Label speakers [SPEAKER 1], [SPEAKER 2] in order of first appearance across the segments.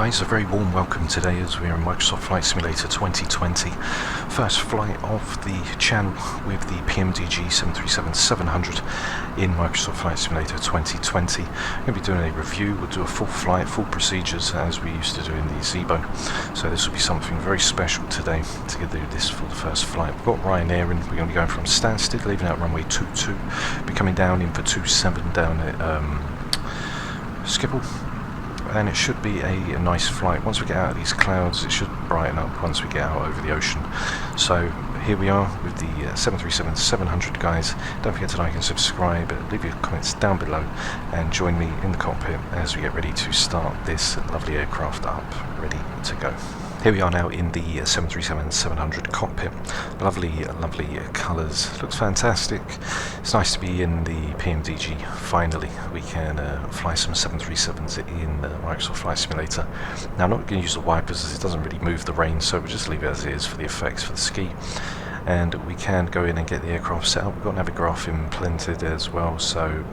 [SPEAKER 1] guys, a very warm welcome today as we're in Microsoft Flight Simulator 2020. First flight of the channel with the Pmdg 737-700 in Microsoft Flight Simulator 2020. I'm going to be doing a review. We'll do a full flight, full procedures as we used to do in the Zebo. So this will be something very special today to do this for the first flight. We've got Ryanair in. We're going to be going from Stansted, leaving out runway 22, be coming down in for 27 down at Schiphol. And it should be a nice flight. Once we get out of these clouds, it should brighten up once we get out over the ocean. So here we are with the 737-700 guys. Don't forget to like and subscribe, leave your comments down below, and join me in the cockpit as we get ready to start this lovely aircraft up, ready to go. Here we are now in the 737-700 cockpit. Lovely colours. Looks fantastic. It's nice to be in the Pmdg. Finally, we can fly some 737s in Microsoft Flight Simulator. Now, I'm not going to use the wipers as it doesn't really move the range, so we'll just leave it as it is for the effects for the ski. And we can go in and get the aircraft set up. We've got Navigraph implemented as well, so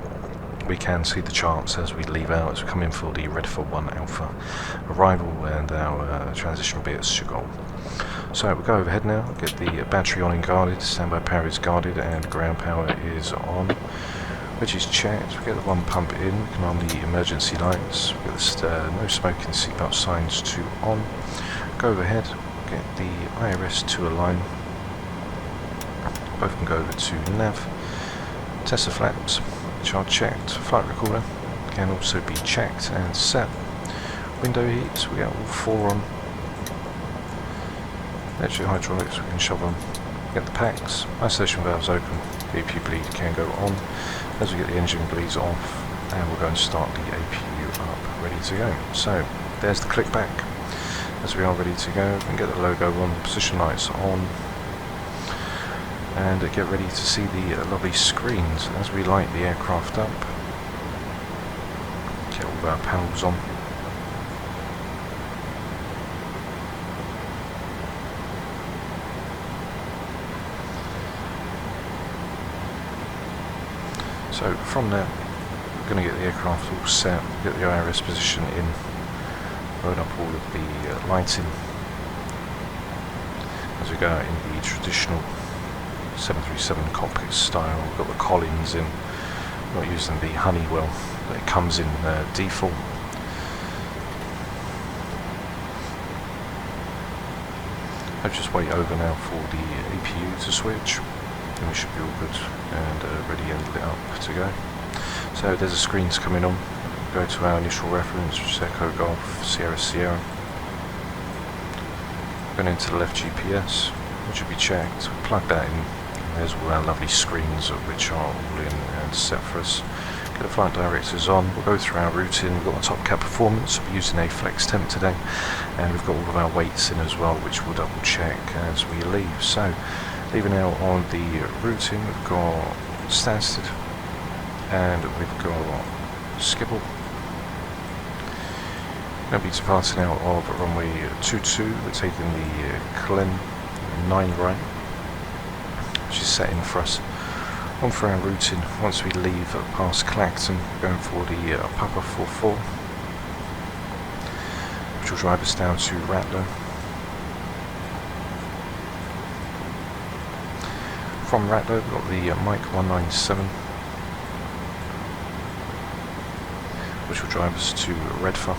[SPEAKER 1] we can see the charts as we leave out, as we come in for the Redford 1 Alpha arrival, and our transition will be at Schiphol. So we'll go overhead now, get the battery on and guarded, standby power is guarded, and ground power is on, which is checked. We get the one pump in, we can arm the emergency lights, we get the no smoking seatbelt signs to on. Go overhead, get the IRS to align, both can go over to nav, test the flaps, which are checked. Flight recorder can also be checked and set. Window heats, we get all four on. Electric hydraulics, we can shove on. Get the packs. Isolation valves open. The APU bleed can go on as we get the engine bleeds off, and we'll go and start the APU up, ready to go. So there's the click back as we are ready to go. We can get the logo on, the position lights on, and get ready to see the lovely screens as we light the aircraft up. Get all of our panels on. So from there, we're going to get the aircraft all set, get the IRS position in, load up all of the lighting as we go out in the traditional 737 cockpit style. We've got the Collins in, not using the Honeywell, but it comes in default. I'll just wait over now for the APU to switch, and we should be all good and ready and lit up to go. So there's the screens coming on. Go to our initial reference, which is Echo Golf Sierra Sierra. Going into the left GPS, which should be checked. Plug that in. There's all our lovely screens which are all in and set for us. Get the flight directors on. We'll go through our routing. We've got the top cap performance. We'll be using a flex temp today, and we've got all of our weights in as well, which we'll double check as we leave. So leaving out on the routing, we've got Stansted and we've got Schiphol. Going to be departing out of runway 22. We're taking the Glen 9 right, which is set in for us. On for our routing, once we leave past Clacton, going for the Papa 44, which will drive us down to Ratlow. From Ratlow, we've got the Mike 197, which will drive us to Redford.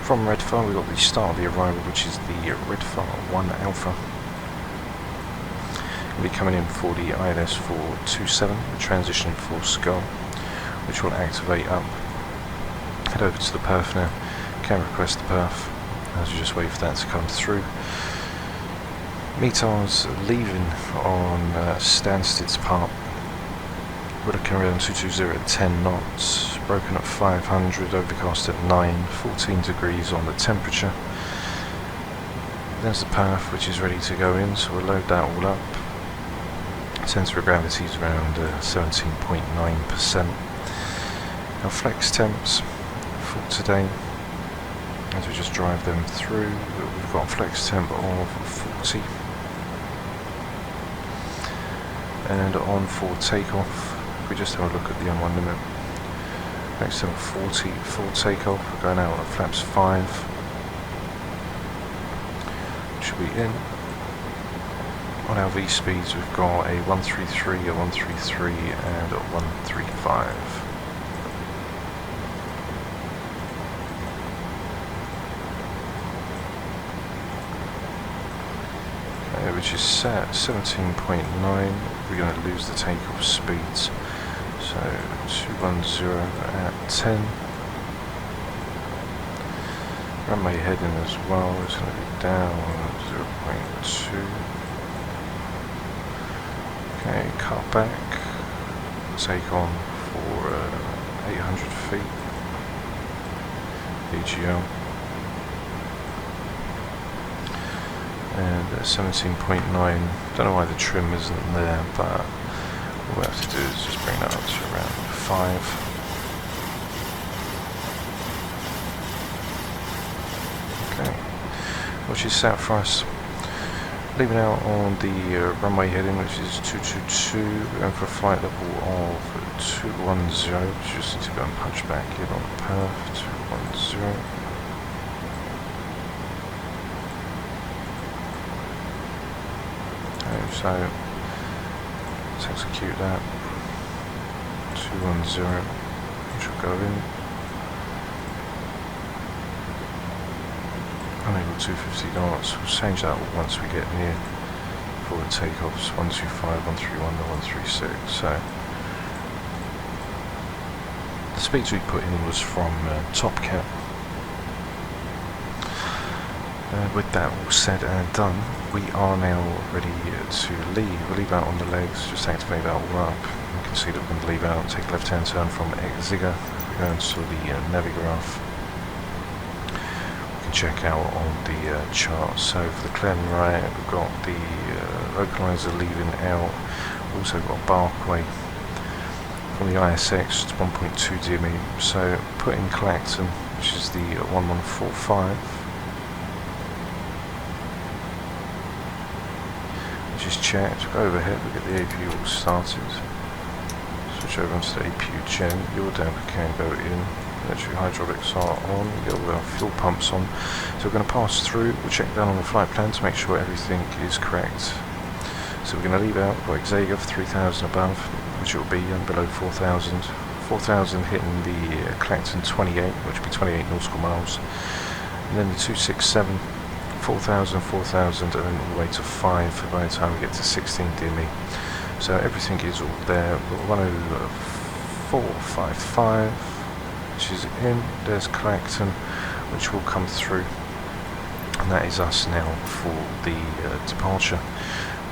[SPEAKER 1] From Redford, we've got the start of the arrival, which is the Redford 1 Alpha. We'll be coming in for the ILS 427, the transition for Skull, which will activate up. Head over to the perf now. Can request the perf as we just wait for that to come through. METAR's leaving on Stansted's part. We're looking around 220 at 10 knots, broken at 500, overcast at 9, 14 degrees on the temperature. There's the perf, which is ready to go in, so we'll load that all up. Centre of gravity is around 17.9%. Our flex temps for today, as we just drive them through, we've got a flex temp of 40. And on for takeoff, if we just have a look at the M1 limit, Next 740, full takeoff, we're going out at flaps 5. Should be in. On our V speeds we've got a 133, a 133 and a 135. Which is set 17.9. We're going to lose the takeoff speeds, so 210 at 10. Runway heading as well is going to be down 0.2. Okay, cut back, take on for 800 feet, EGL. And 17.9, don't know why the trim isn't there, but all we have to do is just bring that up to around 5. Okay, which is set for us. Leaving out on the runway heading, which is 222, we're going for a flight level of 210, just need to go and punch back in on the path, 210. So let's execute that. 210, which will go in. Unable 250 knots. We'll change that once we get near forward takeoffs. 125, 131 to 136. So the speeds we put in was from Top Cap. With that all said and done, we are now ready to leave. We'll leave out on the legs, just activate that all up. You can see that we're going to leave out, take a left hand turn from IXEG. We're going to the Navigraph. We can check out on the chart. So for the clear and right, we've got the localizer leaving out. We've also got Barkway from the ISX to 1.2 DME. So put in Clacton, which is the 1145. Just checked, go overhead, we get the APU all started. Switch over onto the APU gen, your damper can go in, electric hydraulics are on, we get all our fuel pumps on. So we're going to pass through, we'll check down on the flight plan to make sure everything is correct. So we're going to leave out by IXEG of 3000 above, which will be below 4000. 4000 hitting the Clacton 28, which will be 28 nautical miles. And then the 267. 4,000, 4,000 and then all the way to 5 by the time we get to 16 DME. So everything is all there. We've got 10455, which is in. There's Clacton, which will come through. And that is us now for the departure.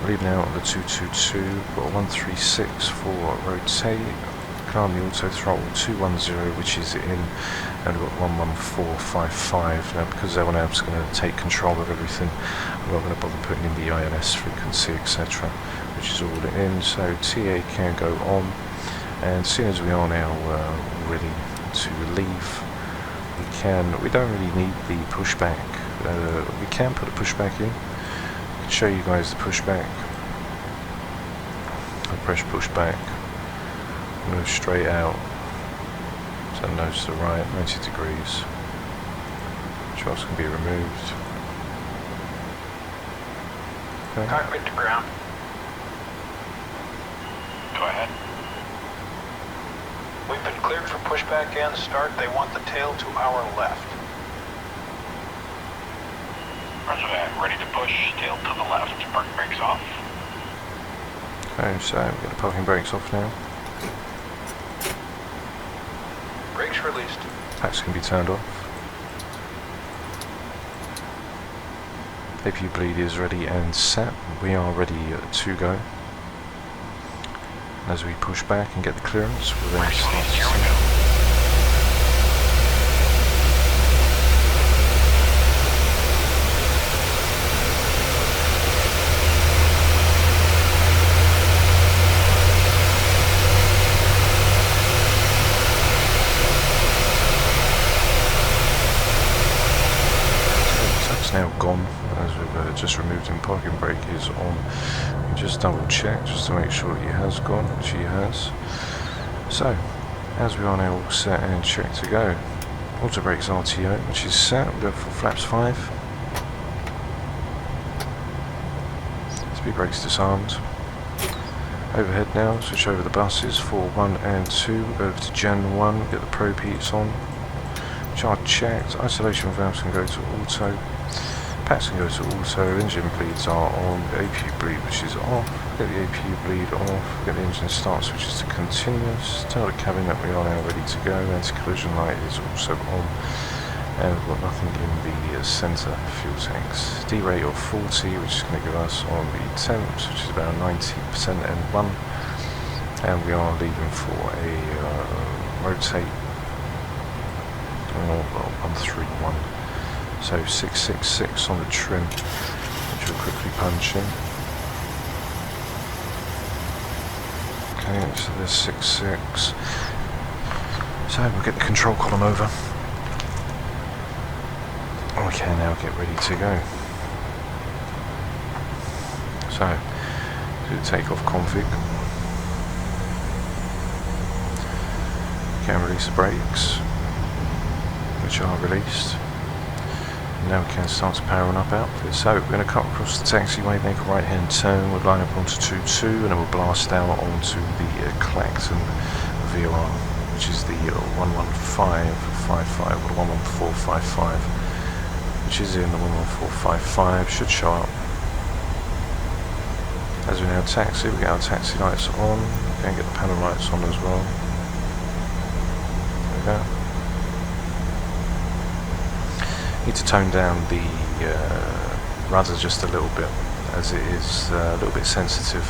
[SPEAKER 1] We're leaving out on the 222. We've got 136 for rotate. Command the auto throttle 210, which is in, and we've got 11455. Now because L&Ab's going to take control of everything, I'm not going to bother putting in the ILS frequency, etc., which is all in. So TA can go on, and as soon as we are now ready to leave, we don't really need the pushback. We can put a pushback in. I can show you guys the pushback. I press pushback. Move straight out, so nose to the right, 90 degrees. Shocks can be removed. Okay.
[SPEAKER 2] Cockpit to ground. Go ahead. We've been cleared for pushback and start. They want the tail to our left. Roger that. Ready to push. Tail to the left. Parking brakes off.
[SPEAKER 1] Okay, so we've got the parking brakes off now.
[SPEAKER 2] Brakes released.
[SPEAKER 1] Tax can be turned off. APU bleed is ready and set. We are ready to go. As we push back and get the clearance, we'll then start to sing. Now gone, as we've just removed him. Parking brake is on. You just double check just to make sure he has gone, which he has. So As we are now all set and checked to go. Auto brakes RTO, which is set. We'll go for flaps 5. Speed brakes disarmed. Overhead now, switch over the buses for 1 and 2. We'll go over to Gen 1, get the probe heats on. Charge checked, isolation valves can go to auto. Packs can go to auto, engine bleeds are on, the APU bleed which is off. Get the APU bleed off, get the engine start switches to continuous. Tell the cabin that we are now ready to go. Anti-collision light is also on. And we've got nothing in the centre fuel tanks. D rate of 40, which is going to give us on the temps, which is about 90% N1. And we are leaving for a rotate on 131. So 666 on the trim, which we'll quickly punch in. Okay, so there's 66. So we'll get the control column over. Okay, now get ready to go. So, do the takeoff config. Can release the brakes, which are released. Now we can start to power on up outfit. So we're going to cut across the taxiway, make a right hand turn, we'll line up onto 22 and then we'll blast down onto the Clacton VOR, which is the 11555 or 11455, which is in the 11455, should show up. As we now taxi, we get our taxi lights on, we can get the panel lights on as well. There we go. Need to tone down the rudder just a little bit, as it is a little bit sensitive.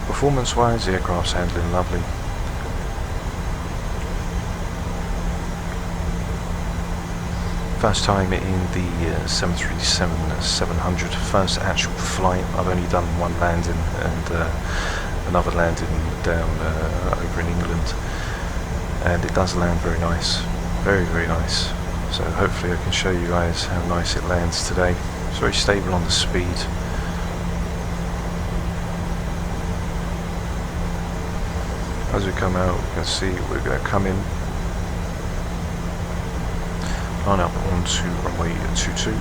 [SPEAKER 1] Performance wise, the aircraft's handling lovely. First time in the 737-700, first actual flight. I've only done one landing and another landing down over in England. And it does land very nice, very nice. So hopefully I can show you guys how nice it lands today. It's very stable on the speed. As we come out, you can see we're going to come in, line up onto runway 22.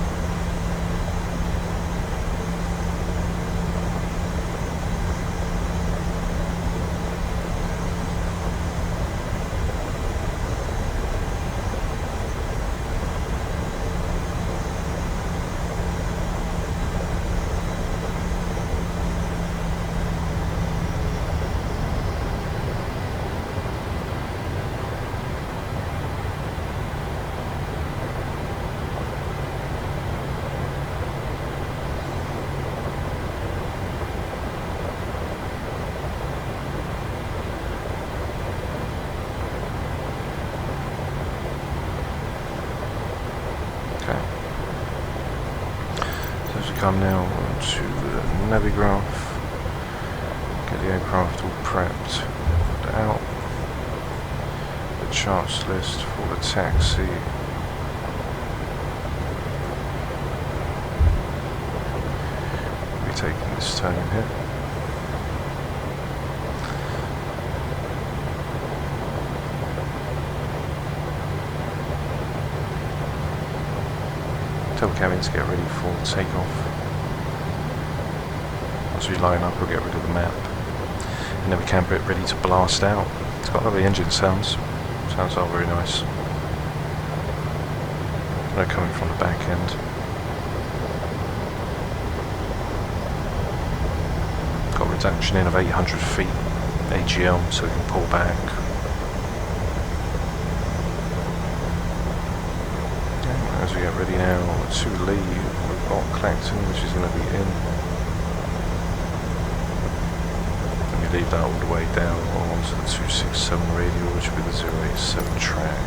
[SPEAKER 1] Come now to the Navigraph, get the aircraft all prepped, put out the charts list for the taxi. We'll be taking this turn in here. Tell the cabin to get ready for takeoff. Once we line up, we'll get rid of the map, and then we can get ready to blast out. It's got lovely engine sounds. Sounds all very nice. They're coming from the back end. Got a reduction in of 800 feet AGL, so we can pull back. As we get ready now to leave, we've got Clacton, which is going to be in. And we leave that all the way down onto the 267 radial, which will be the 087 track.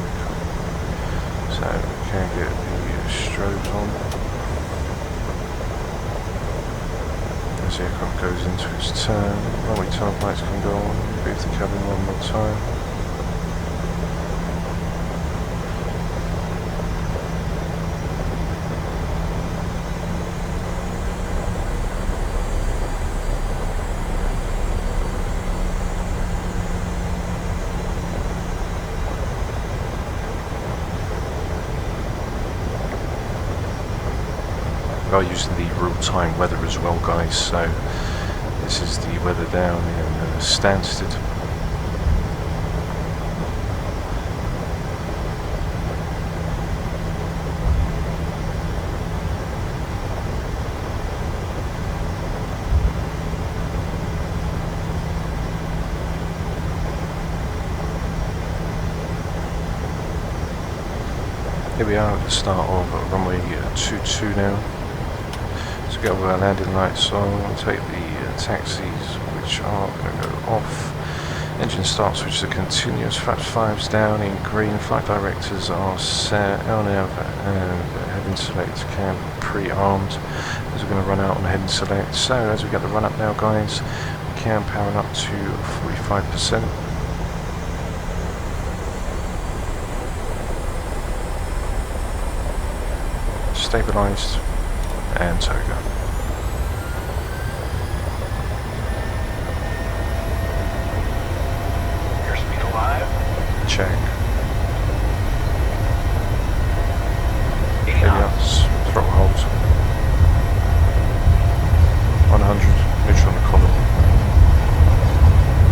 [SPEAKER 1] So we can get the strobes on. As the aircraft goes into its turn, runway turn lights can go on. Move the cabin one more time. are using the real-time weather as well, guys. So this is the weather down in Stansted. Here we are at the start of runway 22 now. So get all our landing lights on, take the taxis which are going to go off. Engine start switches are continuous, flaps 5's down in green, flight directors are set, LNAV and heading select cam pre-armed as we're going to run out on heading select. So as we get the run up now, guys, we can power up to 45%. Stabilised and toga.
[SPEAKER 2] Airspeed alive.
[SPEAKER 1] Check.
[SPEAKER 2] 80 knots.
[SPEAKER 1] Throttle hold. 100. Neutral on the column.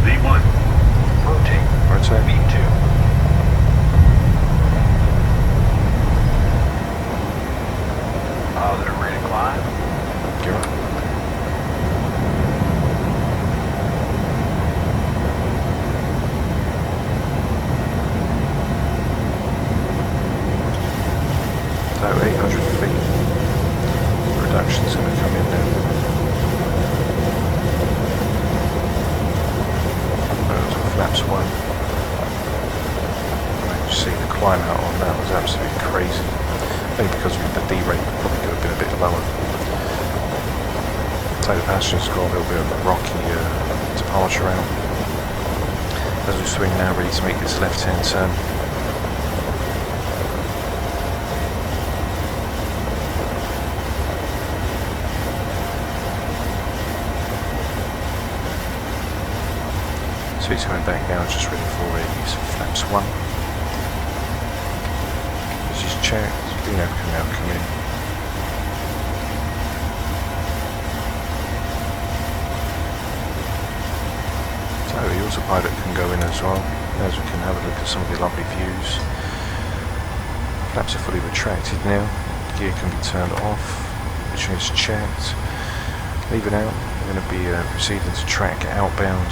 [SPEAKER 2] V1. Rotate.
[SPEAKER 1] Rotate.
[SPEAKER 2] V2. Positive rate of climb.
[SPEAKER 1] Give it. So 800 feet. Reduction's going to come in now. Flaps 1. You see the climb out on that was absolutely crazy. Maybe because with the D rate probably could have been a bit lower. So the passengers got a little bit of a rocky departure out. As we swing now, ready to make this left-hand turn. So he's coming back now, just ready for radius flaps 1. As he's checked, Dino can now come in. So the autopilot can go in as well, as we can have a look at some of the lovely views. Flaps are fully retracted now, gear can be turned off, which is checked. Leaving out, we're going to be proceeding to track outbound.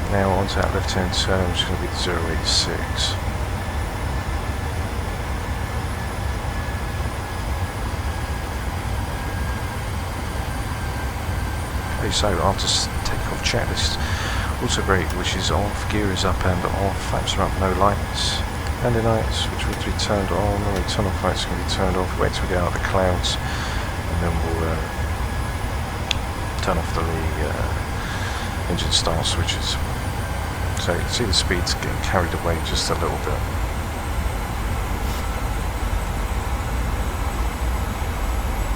[SPEAKER 1] Now onto that left-hand turn, which is going to be the 086. Okay, so after takeoff checklist, also great, which is off, gear is up and off, flaps are up, no lights. Landing lights, which will be turned on, the tunnel lights can be turned off, wait till we get out of the clouds, and then we'll turn off the engine start switches. So you can see the speed's getting carried away just a little bit.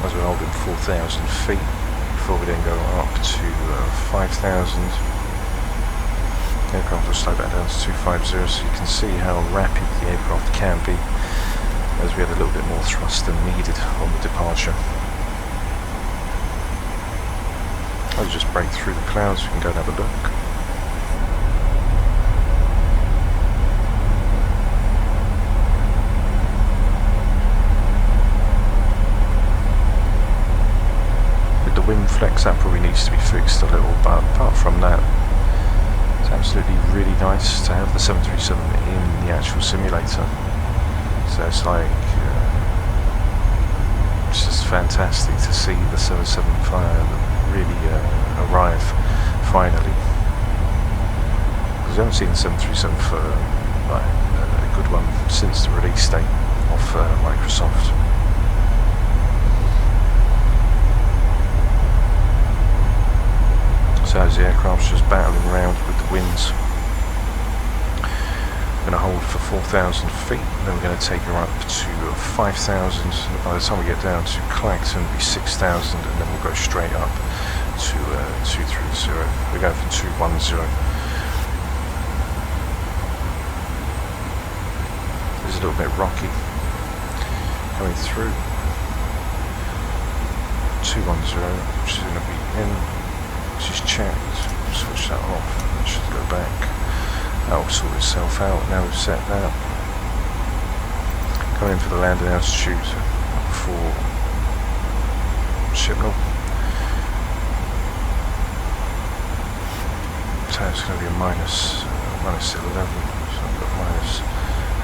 [SPEAKER 1] As we're holding 4,000 feet before we then go up to 5,000. Aircraft will slow back down to 250, so you can see how rapid the aircraft can be as we had a little bit more thrust than needed on the departure. I'll just break through the clouds, we can go and have a look. Wing flex, that probably needs to be fixed a little, but apart from that, it's absolutely really nice to have the 737 in the actual simulator. So it's like it's just fantastic to see the 775 really arrive finally, because we haven't seen the 737 for like, a good one since the release date of Microsoft. So as the aircraft's just battling around with the winds, we're going to hold for 4,000 feet, then we're going to take her up to 5,000, and by the time we get down to Clacton it'll be 6,000, and then we'll go straight up to 230. We're going from 210. It's a little bit rocky coming through. 210, which is going to be in. She's checked, switch that off, it should go back. That will sort itself out. Now we've set that. Going in for the landing altitude for Schiphol. So it's going to be a minus 11, so I've got minus,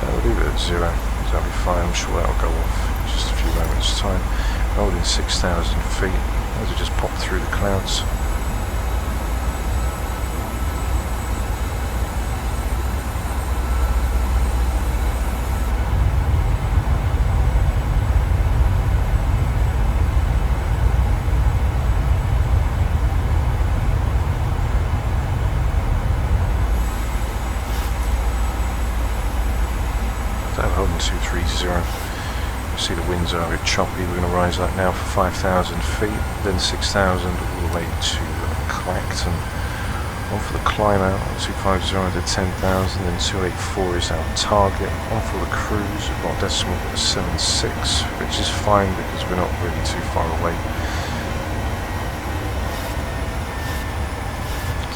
[SPEAKER 1] we'll leave it at 0, that'll be fine, I'm sure that'll go off in just a few moments time. Holding 6,000 feet, as it just popped through the clouds. Holding 230. You see the winds are a bit choppy. We're going to rise that now for 5,000 feet, then 6,000 all the way to Clacton. On for the climb out, 250 under 10,000, then 284 is our target. On for the cruise, we've got decimal at 76, which is fine because we're not really too far away.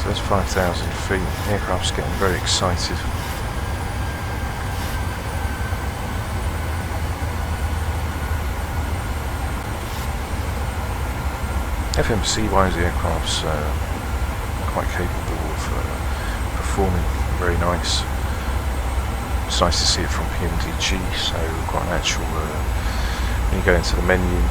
[SPEAKER 1] So that's 5,000 feet. The aircraft's getting very excited. FMC wise, the aircraft's quite capable of performing, very nice. It's nice to see it from Pmdg, so we've got an actual, when you go into the menu, you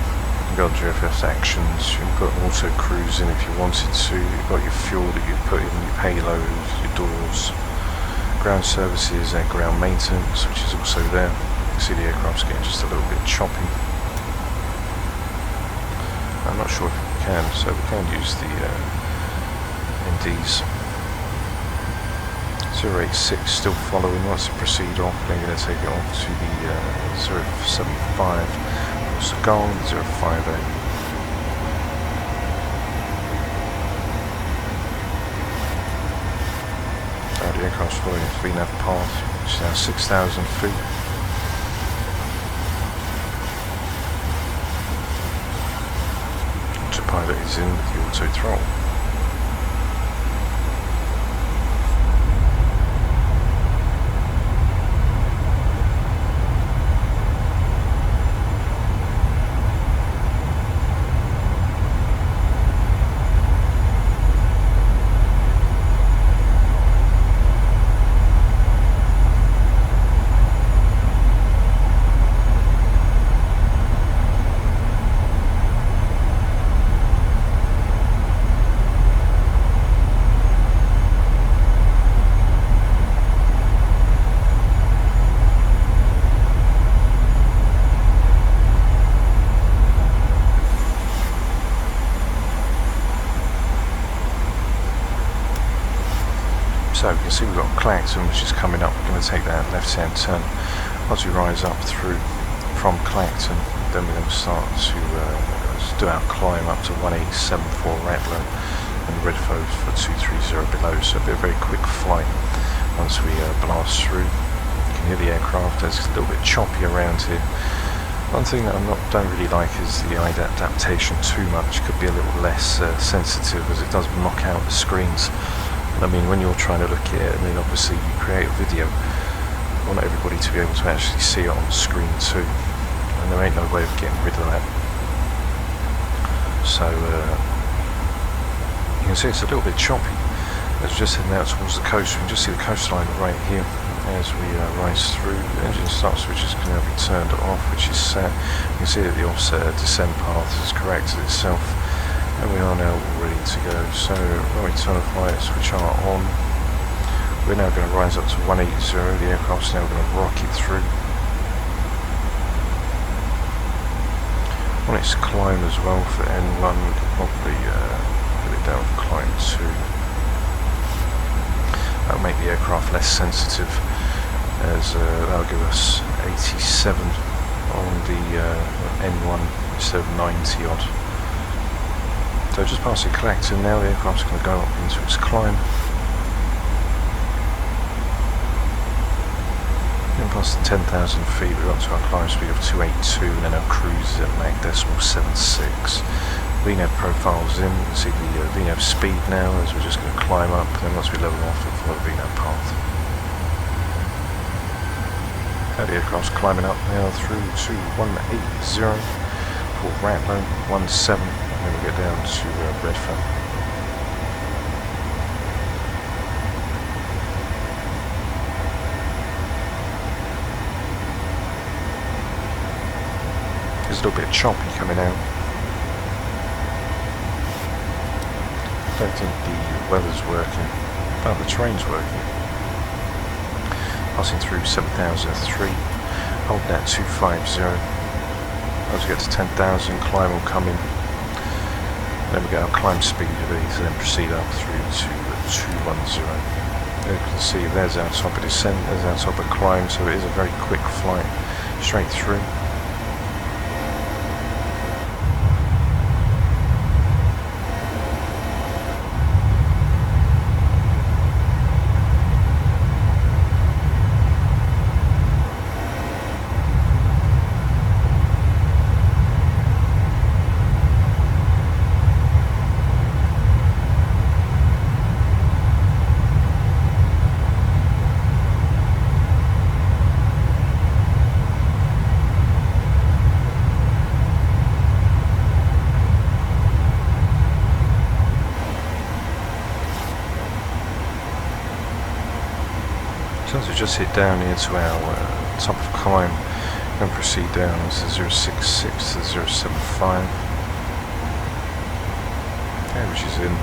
[SPEAKER 1] can go to your FS actions, you can put auto cruise in if you wanted to, you've got your fuel that you put in, your payload, your doors, ground services and ground maintenance, which is also there. You can see the aircraft's getting just a little bit choppy. I'm not sure if we can, so we can use the NDs. 086 still following. Once it proceed off, then you're going to take it off to the 075. Also gone, 058. The aircraft's following a 3-nav path, which is now 6,000 feet. Autopilot is in with the auto throttle. So you can see we've got Clacton, which is coming up. We're going to take that left-hand turn. As we rise up through from Clacton, then we're going to start to do our climb up to 1874 Rattler and Redford for 230 below. So it'll be a very quick flight once we blast through. You can hear the aircraft. It's a little bit choppy around here. One thing that I don't really like is the eye adaptation too much. It could be a little less sensitive, as it does knock out the screens. I mean, when you're trying to look at it, I mean, obviously you create a video, I want everybody to be able to actually see it on the screen too, and there ain't no way of getting rid of that. So you can see it's a little bit choppy. As we're just heading out towards the coast, we can just see the coastline right here as we rise through. The engine start switch is going to be turned off, which is set. You can see that the offset descent path has corrected itself. And we are now all ready to go. So when we turn off light, switch are on. We're now going to rise up to 180. The aircraft's now going to rocket through. On its climb as well for N1, we can probably put it down for climb 2. That'll make the aircraft less sensitive, as that'll give us 87 on the N1 instead of 90 odd. So just passing Clacton now, the aircraft's going to go up into its climb. Then past the 10,000 feet, we're up to our climb speed of 282, and then our cruise is at Mach decimal 76. VNAV profiles in. You can see the VNAV speed now as we're just going to climb up, and then once we level off, we'll follow the VNAV path. The aircraft's climbing up now through to 180 for Ratlow, 17, and then we get down to Redfern. There's a little bit choppy coming out. I don't think the weather's working. Oh, the train's working. Passing through 7003, holding at 250. As we get to 10,000, climb will come in. Then we get our climb speed of these, and then proceed up through to 210. As you can see, there's our top of descent, there's our top of climb, so it is a very quick flight straight through. So as we just hit down here to our top of climb, then proceed down to 066 to 075, okay, which is in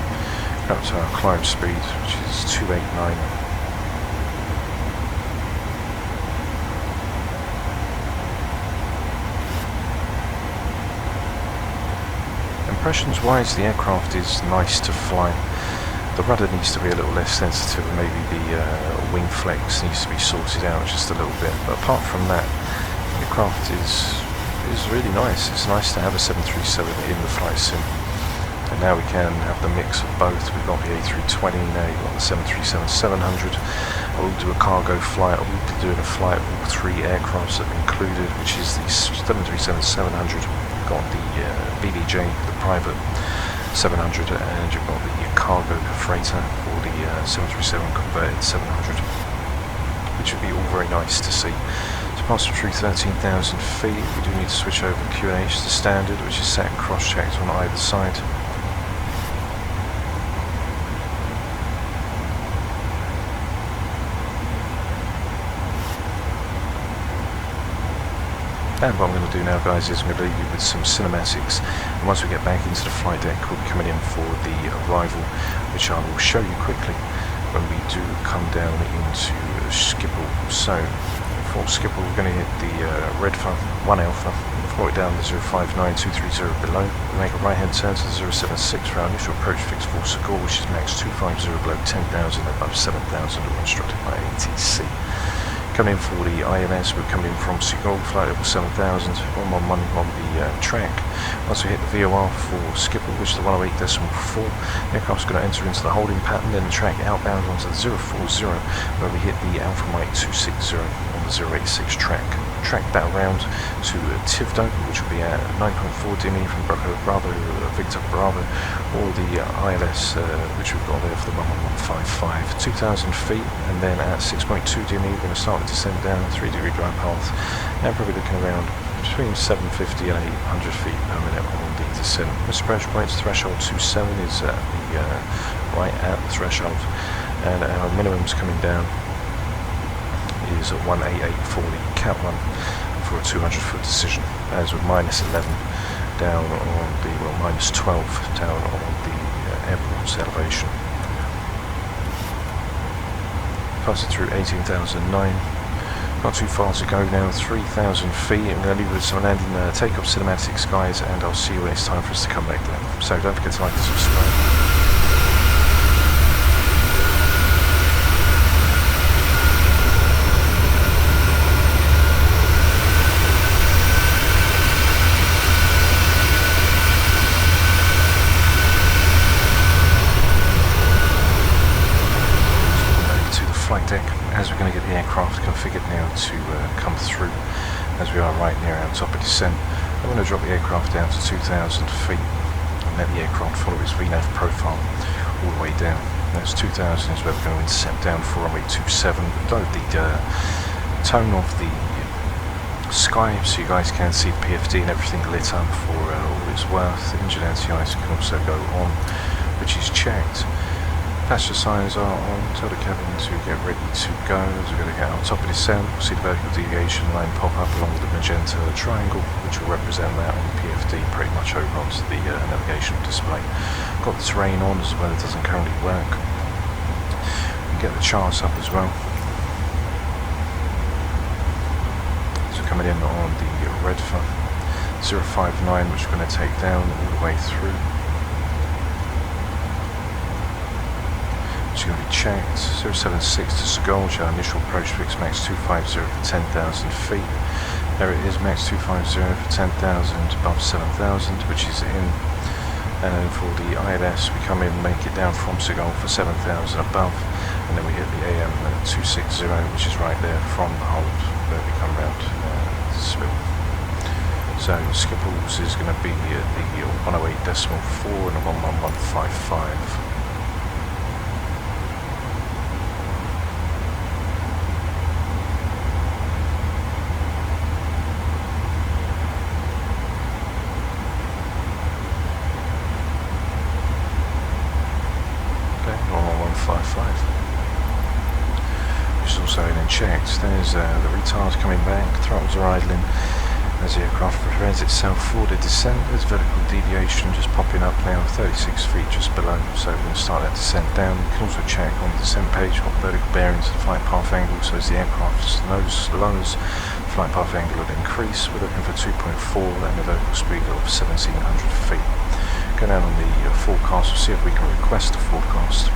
[SPEAKER 1] up to our climb speed, which is 289. Impressions wise, the aircraft is nice to fly. The rudder needs to be a little less sensitive, and maybe the wing flex needs to be sorted out just a little bit. But apart from that, the aircraft is really nice. It's nice to have a 737 in the flight sim. And now we can have the mix of both. We've got the A320, now you've got the 737-700. We'll do a cargo flight, or we'll be doing a flight with all three aircrafts that are included, which is the 737-700. We've got the Pmdg, the private 700, and you've got the cargo freighter for the 737 converted 700, which would be all very nice to see. So passing through 13,000 feet, we do need to switch over QNH to standard, which is set and cross-checked on either side. And what I'm going to do now, guys, is I'm going to leave you with some cinematics, and once we get back into the flight deck, we'll be coming in for the arrival, which I will show you quickly when we do come down into Schiphol. So for Schiphol, we're going to hit the Redfern 1 Alpha, float it down to 059230 below, we make a right hand turn to the 076 for our initial approach fixed for Seagull, which is max 250 below 10,000, above 7,000, all instructed by ATC. Coming in for the IMS, we're coming in from Seagull, flight level 7,000, 111 on the track. Once we hit the VOR for Schiphol, which is the 108.4, the aircraft's going to enter into the holding pattern, then the track outbound onto the 040, where we hit the Alpha Mike 260 on the 086 track. Track that around to Tivdo, which will be at 9.4 DME from Bravo, Victor Bravo, or the ILS, which we've got there for the 11155, 2,000 feet, and then at 6.2 DME, we're going to start the descent down 3-degree glide path, and probably looking around between 750 and 800 feet per minute on the descent. Mr. Pressure points threshold 27 is at the right at the threshold, and our minimums coming down is a 18840 Cat 1 for a 200-foot decision, as with -11 down on the, well, -12 down on the airport's elevation. Passing through 18,009, not too far to go now, 3,000 feet. I'm going to leave you with some landing takeoff cinematics, guys, and I'll see you when it's time for us to come back down. So don't forget to like and subscribe. Deck, as we're going to get the aircraft configured now to come through, as we are right near our top of descent. I'm going to drop the aircraft down to 2,000 feet, and let the aircraft follow its VNAV profile all the way down. That's 2000 is where we're going to intercept down for runway 27. Load the tone of the sky so you guys can see PFD and everything lit up for all it's worth. Engine anti-ice can also go on, which is checked. Passenger signs are on. Tell the cabin to get ready to go as we're going to get on top of the descent. We'll see the vertical deviation line pop up along with the magenta triangle, which will represent that on the PFD pretty much over onto the navigational display. Got the terrain on as well, it doesn't currently work. We can get the charts up as well. So coming in on the Redfa 059, which we're going to take down all the way through. It's going to be checked. 076 to Sgolj, our initial approach fix max 250 for 10,000 feet. There it is, max 250 for 10,000 above 7,000, which is in. And then for the ILS, we come in and make it down from Sgolj for 7,000 above, and then we hit the AM 260, which is right there from the hold where we come round to Schiphol. So Schiphol's is going to be the 108.4 and a 11155. Which is also in and checked. There's the retards coming back, throttles are idling as the aircraft prepares itself for the descent. There's vertical deviation just popping up now, 36 feet just below, so we're going to start that descent down. You can also check on the descent page what vertical bearings and flight path angle, so as the aircraft's nose lowers, flight path angle will increase. We're looking for 2.4 and a vertical speed of 1700 feet. Go down on the forecast, we'll see if we can request a forecast.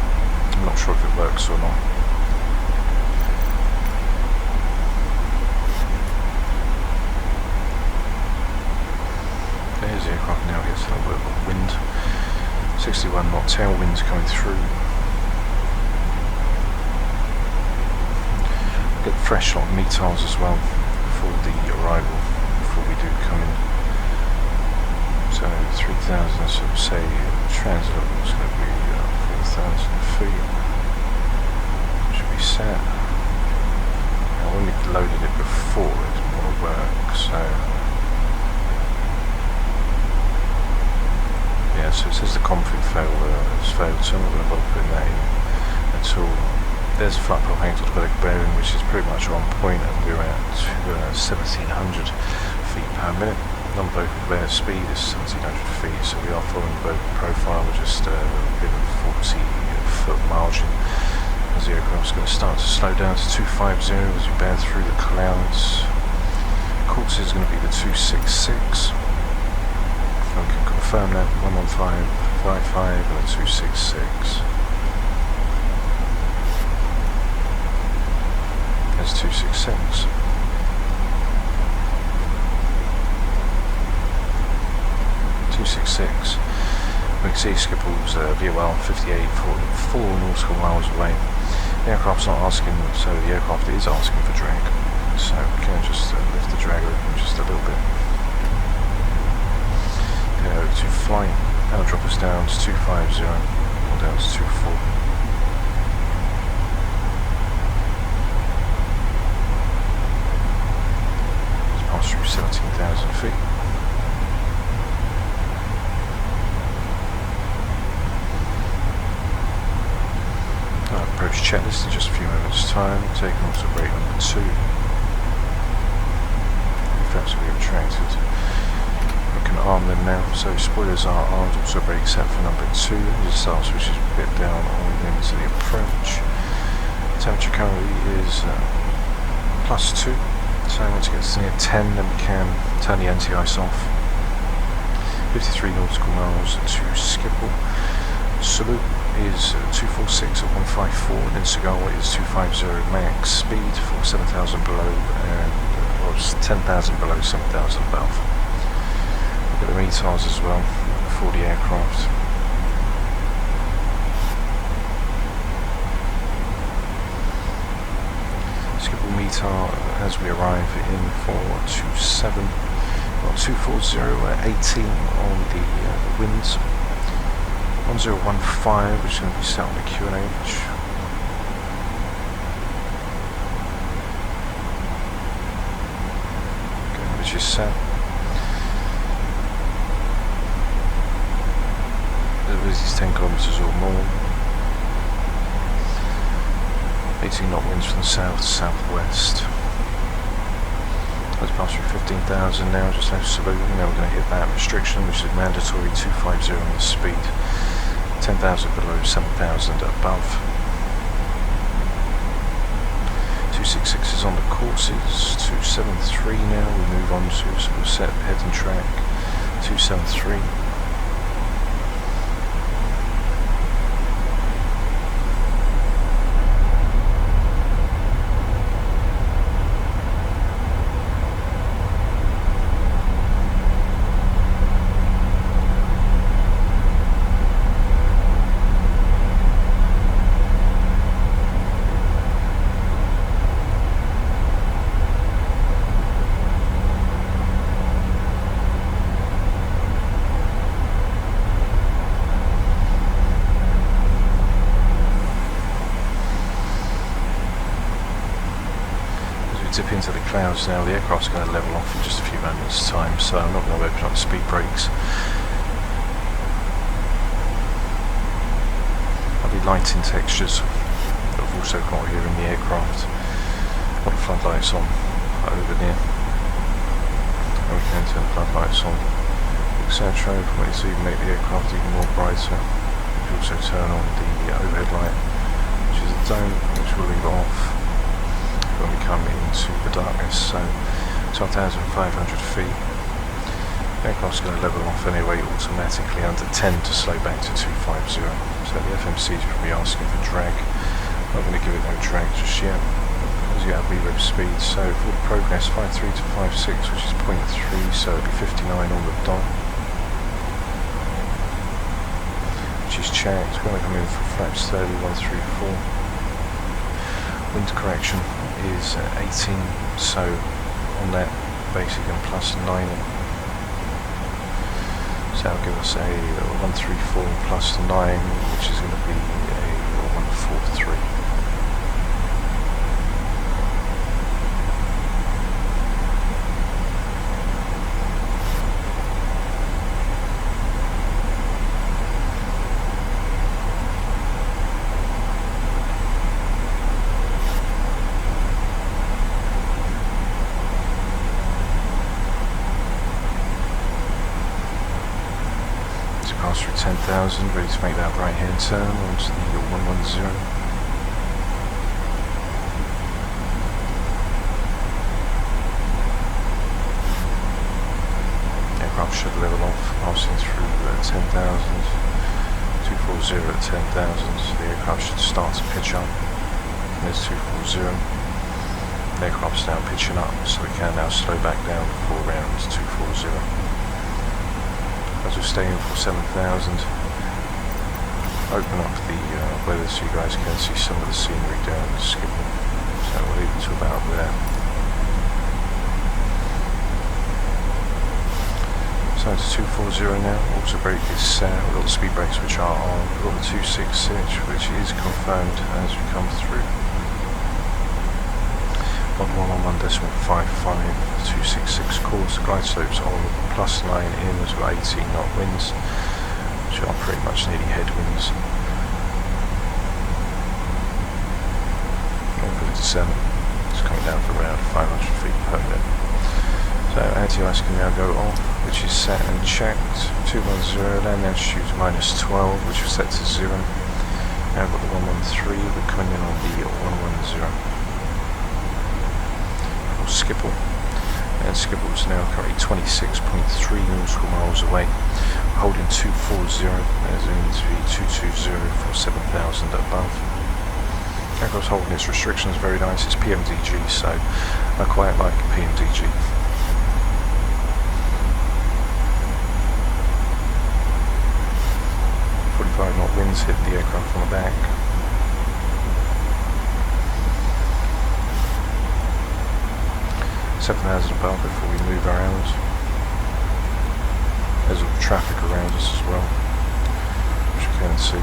[SPEAKER 1] I'm not sure if it works or not. There's the aircraft now, gets a little bit of wind. 61 knot tailwinds coming through. Get fresh lot of METARs as well for the arrival, before we do come in. So 3,000, so say transit level is going to be 4,000 feet. Should be set. Now when we loaded it before, it didn't want to work, so yeah, so it says the config has failed, so I'm not going to bother putting that in at all. There's a flight path angle to vertical bearing, which is pretty much on point, and we're at 1,700 feet per minute. Non-vertical bear speed is 1,700 feet, so we are following the vertical profile with just a bit of 40-foot margin. As the aircraft's going to start to slow down to 250 as we bear through the clouds. Course is going to be the 266. I can confirm that 11555 and the 266. That's 266. We can see Schiphol's VOL 58 4 nautical miles away. The aircraft's not asking, so the aircraft is asking for drag. So we can just lift the drag open just a little bit. Go to flight, that'll drop us down to 250 or down to 24. Let's pass through 17,000 feet. Approach checklist in just a few moments time. Taking off to brake number 2. Flaps will be retracted. We can arm them now, so spoilers are armed, also brake set for number 2. Just start switches a bit down on into the approach. Temperature currently is +2, so once it gets near 10 then we can turn the anti-ice off. 53 nautical miles to Schiphol. Salute is 246 at 154, and then Sgolj is 250 max speed for 7,000 below and 10,000 below, 7,000 above. Look at the METARs as well for the aircraft. Schiphol METAR as we arrive in 427, 240 at 18 on the winds. 1015, which is going to be set on the QNH. Okay, which is set. The visibility is 10 kilometers or more. 18 knot winds from the south to southwest. Let's pass through 15,000 now, just left saloon. Now we're going to hit that restriction, which is mandatory 250 on the speed. 10,000 below, 7,000 above. 266 is on the courses. 273 now we move on to, so we'll set head and track. 273. Dip into the clouds now. The aircraft's going to level off in just a few moments time, so I'm not going to open up the speed brakes. I'll be lighting textures that I've also got here in the aircraft. Got the floodlights on over there. And we can turn the floodlights on, etc. So you can make the aircraft even more brighter. You can also turn on the overhead light, which is the dome, which will leave off when we come into the darkness. So 12,500 feet. The aircraft's going to level off anyway automatically under 10 to slow back to 250. So the FMC is probably asking for drag. I'm not going to give it no drag just yet, because you have reload speed. So for the progress 53 to 56, which is 0.3, so it'll be 59 on the dot, which is checked. We're going to come in for flaps 30, 134. Wind correction is 18, so on that basic and plus 9, so that'll give us a 134 plus 9, which is going to be a 143. Pass through 10,000, ready to make that right hand turn onto the 110. Aircraft should level off, passing through 10,000, 240 at 10,000, so the aircraft should start to pitch up. There's 240. The aircraft's now pitching up, so we can now slow back down before round 240. As we stay in for 7,000, open up the weather so you guys can see some of the scenery down the Schiphol. So we'll leave it to about there. So it's 240 now, auto brake is set, we've got the speed brakes which are on, we've got the 266 which is confirmed as we come through. 1111.55, 266 course, glide slopes on plus 9 in, as well 18 knot winds, which are pretty much nearly headwinds. It's coming down for around 500 feet per minute. So anti-ice can now go off, which is set and checked. 210, land altitude -12, which was set to 0. Now I've got the 113, we're coming in on the 110. Schiphol, and Schiphol is now currently 26.3 nautical miles away, holding 240, as in to be 220 for 7,000 above. Aircraft's holding its restrictions very nice. It's Pmdg, so I quite like Pmdg. Knot winds hit the aircraft on the back. $7,000 above before we move around. There's all the traffic around us as well, which will can see.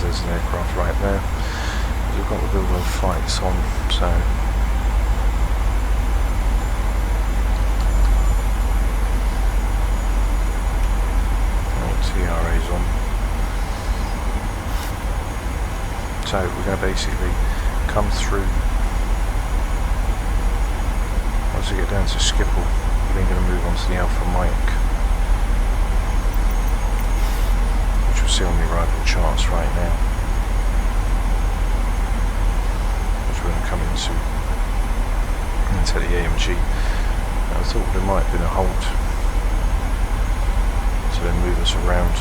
[SPEAKER 1] There's an aircraft right there. We've got the build of flights on, so TRA's on. So we're going to basically come through. Once we get down to Schiphol, we're then going to move on to the Alpha Mike, which we'll see on the arrival charts right now, which we're going to come into the AMG. I thought there might have been a hold to then move us around.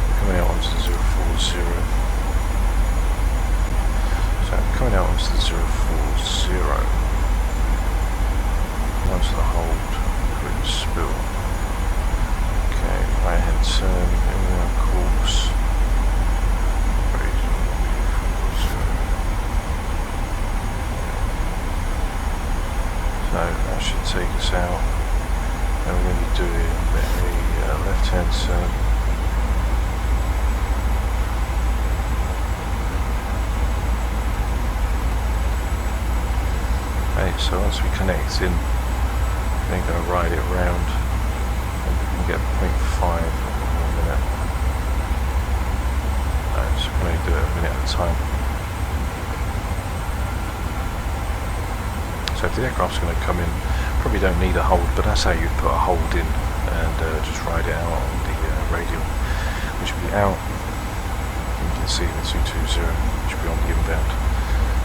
[SPEAKER 1] We're coming out onto the 040. So coming out onto the 040. Onto the hold, quick spill. Okay, right hand turn, and then of course. So that should take us out. And we're going to be doing a left hand turn. Okay, so once we connect in, then going to ride it around and we can get 0.5 in a minute. So we're going to do it a minute at a time. So if the aircraft's going to come in, probably don't need a hold, but that's how you put a hold in and just ride it out on the radial, which will be out. You can see the 220, which will be on the inbound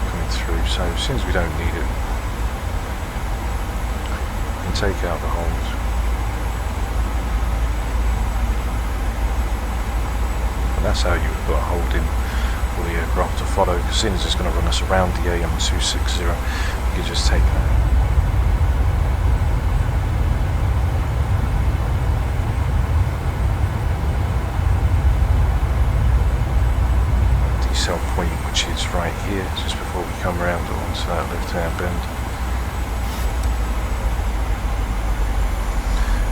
[SPEAKER 1] coming through. So as soon as we don't need it, take out the hold. And that's how you would put a hold in for the aircraft to follow. As soon as it's going to run us around the AM260, we can just take that. Decel point, which is right here, just before we come around onto that left-hand bend.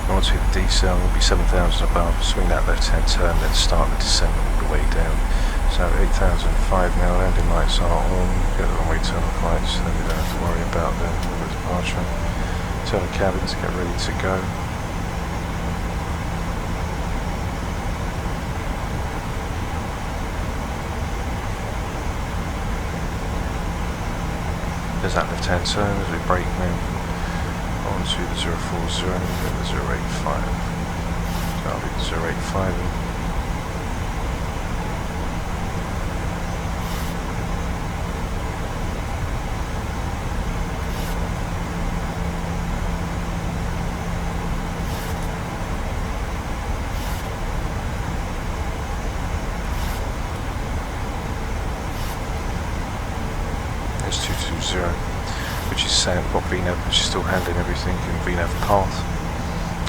[SPEAKER 1] Once we hit the decel, we'll be 7,000 above, swing that left hand turn, then start the descent all the way down. So 8,005 now, landing lights are on, get the runway turn off lights, then we don't have to worry about the departure. Turn the cabin to get ready to go. There's that left hand turn as we brake now. Onto the 040 and then the 085. So I'll be the 085 in. There's 220. Which is saying got VNAV, which is still handling everything in VNAV path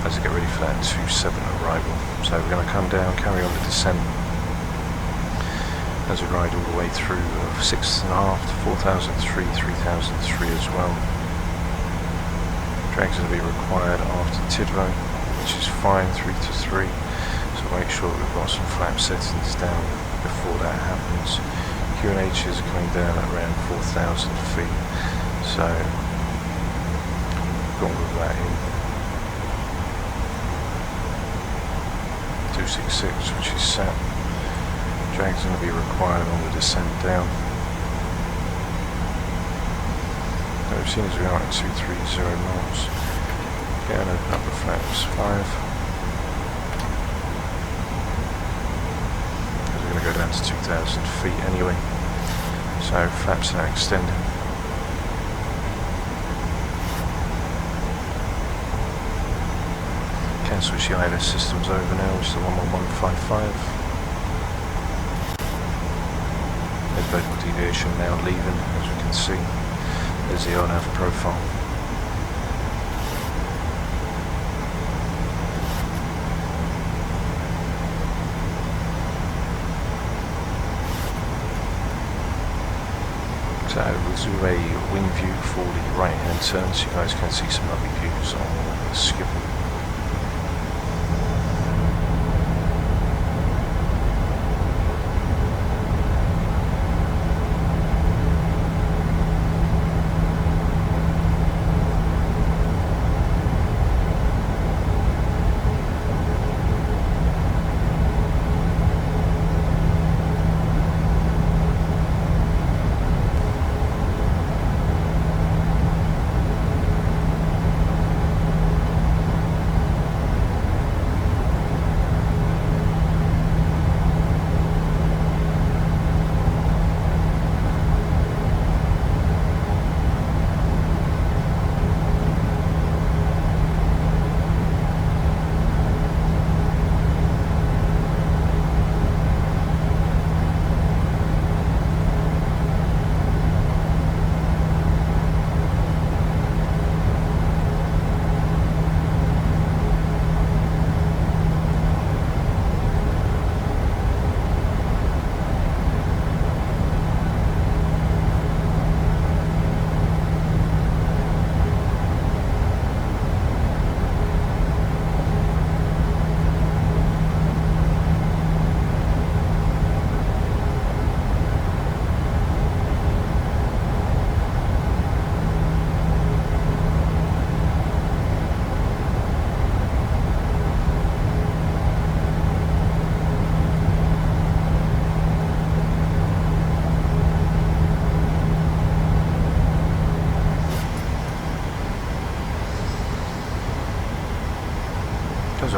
[SPEAKER 1] as we get ready for that 27 arrival. So we're going to come down, carry on the descent as we ride all the way through 6.5 to 4003, 3003 as well. Drag's going to be required after Tidvo, which is fine, 3 to 3. So make sure we've got some flap settings down before that happens. QNHs are coming down at around 4,000 feet. So, got all of that in. 266, which is set. Drag's going to be required on the descent down. So as soon as we are at 230 knots, get an open up the flaps 5. Because we're going to go down to 2,000 feet anyway. So flaps are extending. Switch the ILS systems over now, which is the 11155. There's vertical deviation now leaving, as we can see. There's the RNAV profile. So we'll do a wing view for the right hand turn so you guys can see some lovely views on Schiphol.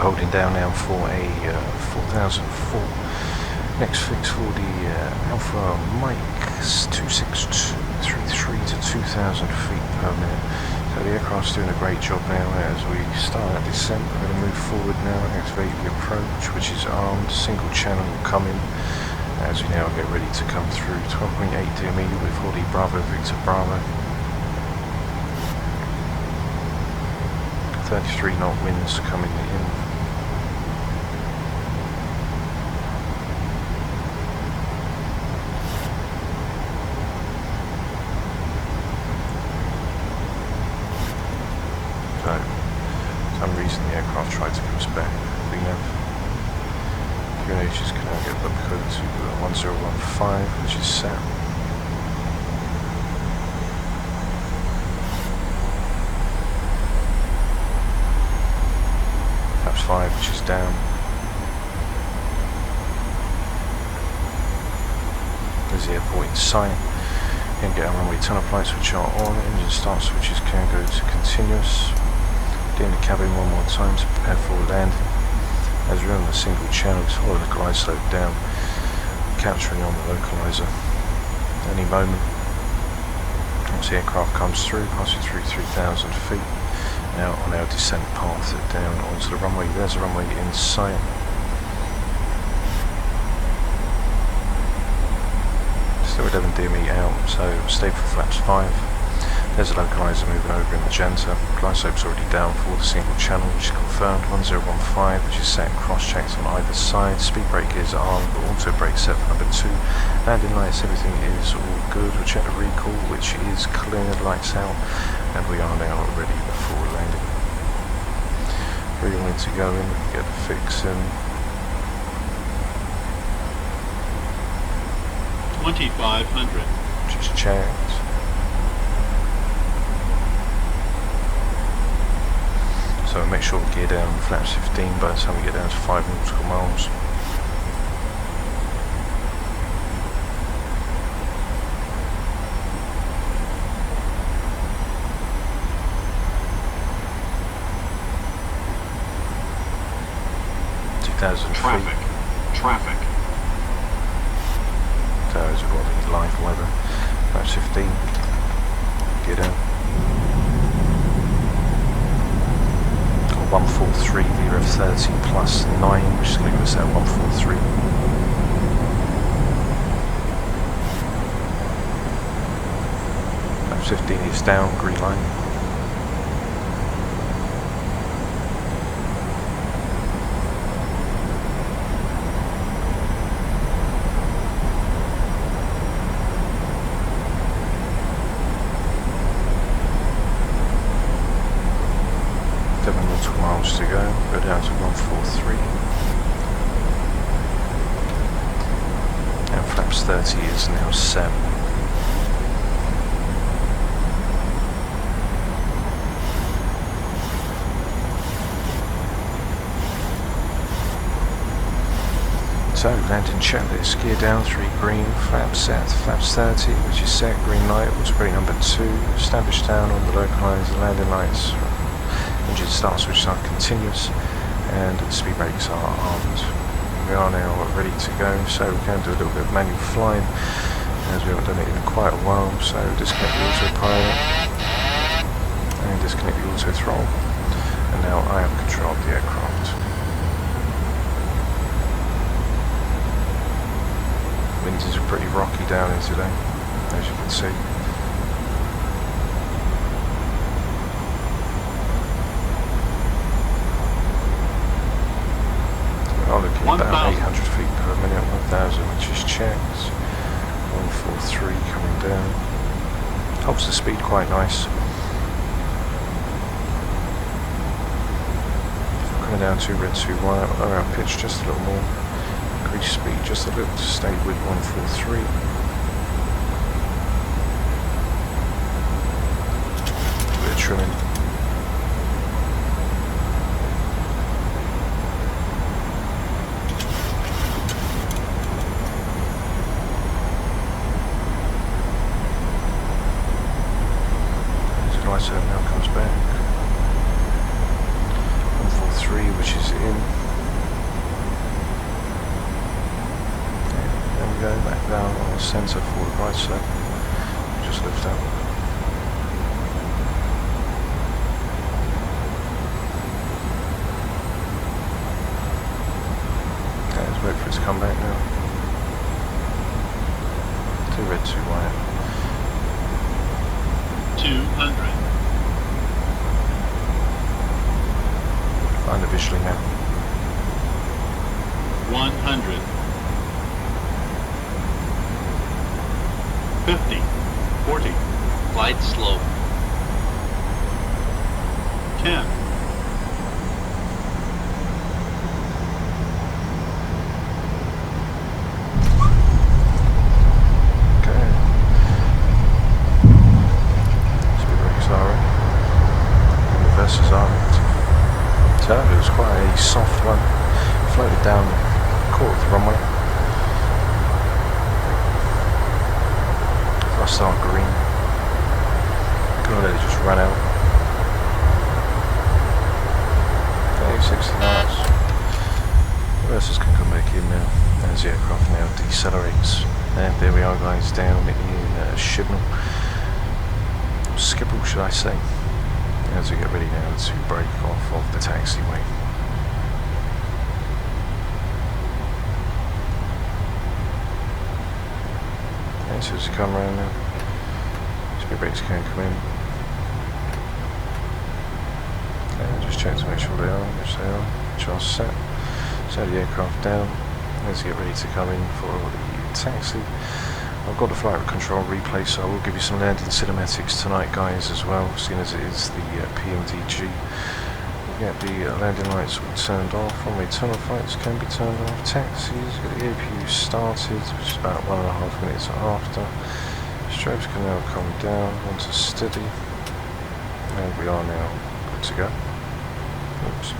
[SPEAKER 1] we're holding down now for a 4004. Next fix for the Alpha Mike 2633 to 2000 feet per minute. So the aircraft's doing a great job now as we start our descent. We're going to move forward now, activate the approach, which is armed. Single channel will come in as we now get ready to come through. 12.8 DME with 40 Bravo Victor Bravo. 33 knot winds coming in. So, for some reason the aircraft tried to give us back. We have QNHs can now get up code to 1015, which is set. Flaps 5, which is down. There's the airport in sight. Can get our runway tunnel lights, which are on. Engine start switches can go to continuous. In the cabin one more time to prepare for landing. As we're on the single channel, it's following the glide slope down, capturing on the localizer any moment. Once the aircraft comes through, passing through 3,000 feet, now on our descent path down onto the runway. There's a runway in sight. Still 11 DME out, so stay for flaps 5. There's a localizer moving over in magenta. Glide slope's already down for the single channel, which is confirmed. 1015, which is set and cross-checked on either side. Speed brake is armed, auto brake set for number 2. Landing lights, everything is all good. We'll check the recall, which is cleared, lights out, and we are now ready before landing. Where you wanted to go in, get the fix in.
[SPEAKER 3] 2500.
[SPEAKER 1] Just checked. So make sure we gear down flaps 15 by the time we get down to 5 nautical miles.
[SPEAKER 3] Traffic.
[SPEAKER 1] So as we've got the live weather. Flaps 15. Gear down. 143 VRF 30 plus 9, which is going to give us that 143. Flaps 15 is down, green line. Miles to go down to 143. And flaps 30 is now set. So landing checklist, gear down 3 green, flaps set, flaps 30, which is set, green light, auto brake number 2, established down on the localizer, landing lights. Engine start switches are continuous and the speed brakes are armed. We are now ready to go, so we can do a little bit of manual flying as we haven't done it in quite a while. So disconnect the autopilot and disconnect the auto throttle, and now I have control of the aircraft. Winds is pretty rocky down here today, as you can see. Looking at about 800 feet per minute, 1000, which is checked. 143 coming down. Helps the speed quite nice. Coming down to red 2 white, lower our pitch just a little more. Increase speed just a little to stay with 143. A bit of trimming. So now comes back. 143 3, which is in. There we go, back down on the centre for the right side. Just lift up. Okay, let's wait for it to come back now. Too red, too white.
[SPEAKER 3] 200.
[SPEAKER 1] Find it visually now.
[SPEAKER 3] 100. 50. 40.
[SPEAKER 4] Flight slow.
[SPEAKER 3] 10.
[SPEAKER 1] Okay. Speed brakes are in. And reverses are in. So it was quite a soft one. Floated down, caught the runway. Thrust are green. Gonna let it just run out. Okay, 60 knots. Reversers can come back in now as the aircraft now decelerates. And there we are, guys, down in Schiphol. Schiphol, should I say. As we get ready now to break off of the taxiway. Okay, so as you come around now, speed brakes can come in. Okay, just check to make sure they are, which they are, which are set. Set the aircraft down as you get ready to come in for the taxi. I've got the flight control replay, so I will give you some landing cinematics tonight, guys, as well, seeing as it is the Pmdg. Get the landing lights all turned off. Runway tunnel flights can be turned off. Taxis, get the APU started, which is about 1.5 minutes after. Strobes can now come down onto steady, and we are now good to go. Oops.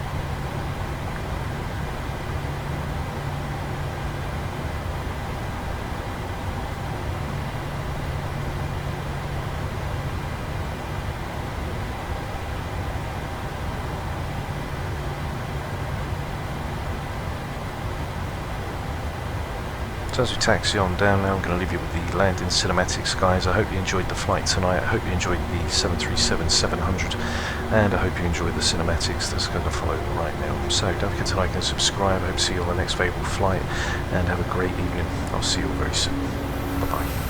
[SPEAKER 1] So as we taxi on down now, I'm going to leave you with the landing cinematics, guys. I hope you enjoyed the flight tonight. I hope you enjoyed the 737-700, and I hope you enjoyed the cinematics that's going to follow right now. So don't forget to like and subscribe. I hope to see you on the next available flight, and have a great evening. I'll see you all very soon. Bye bye.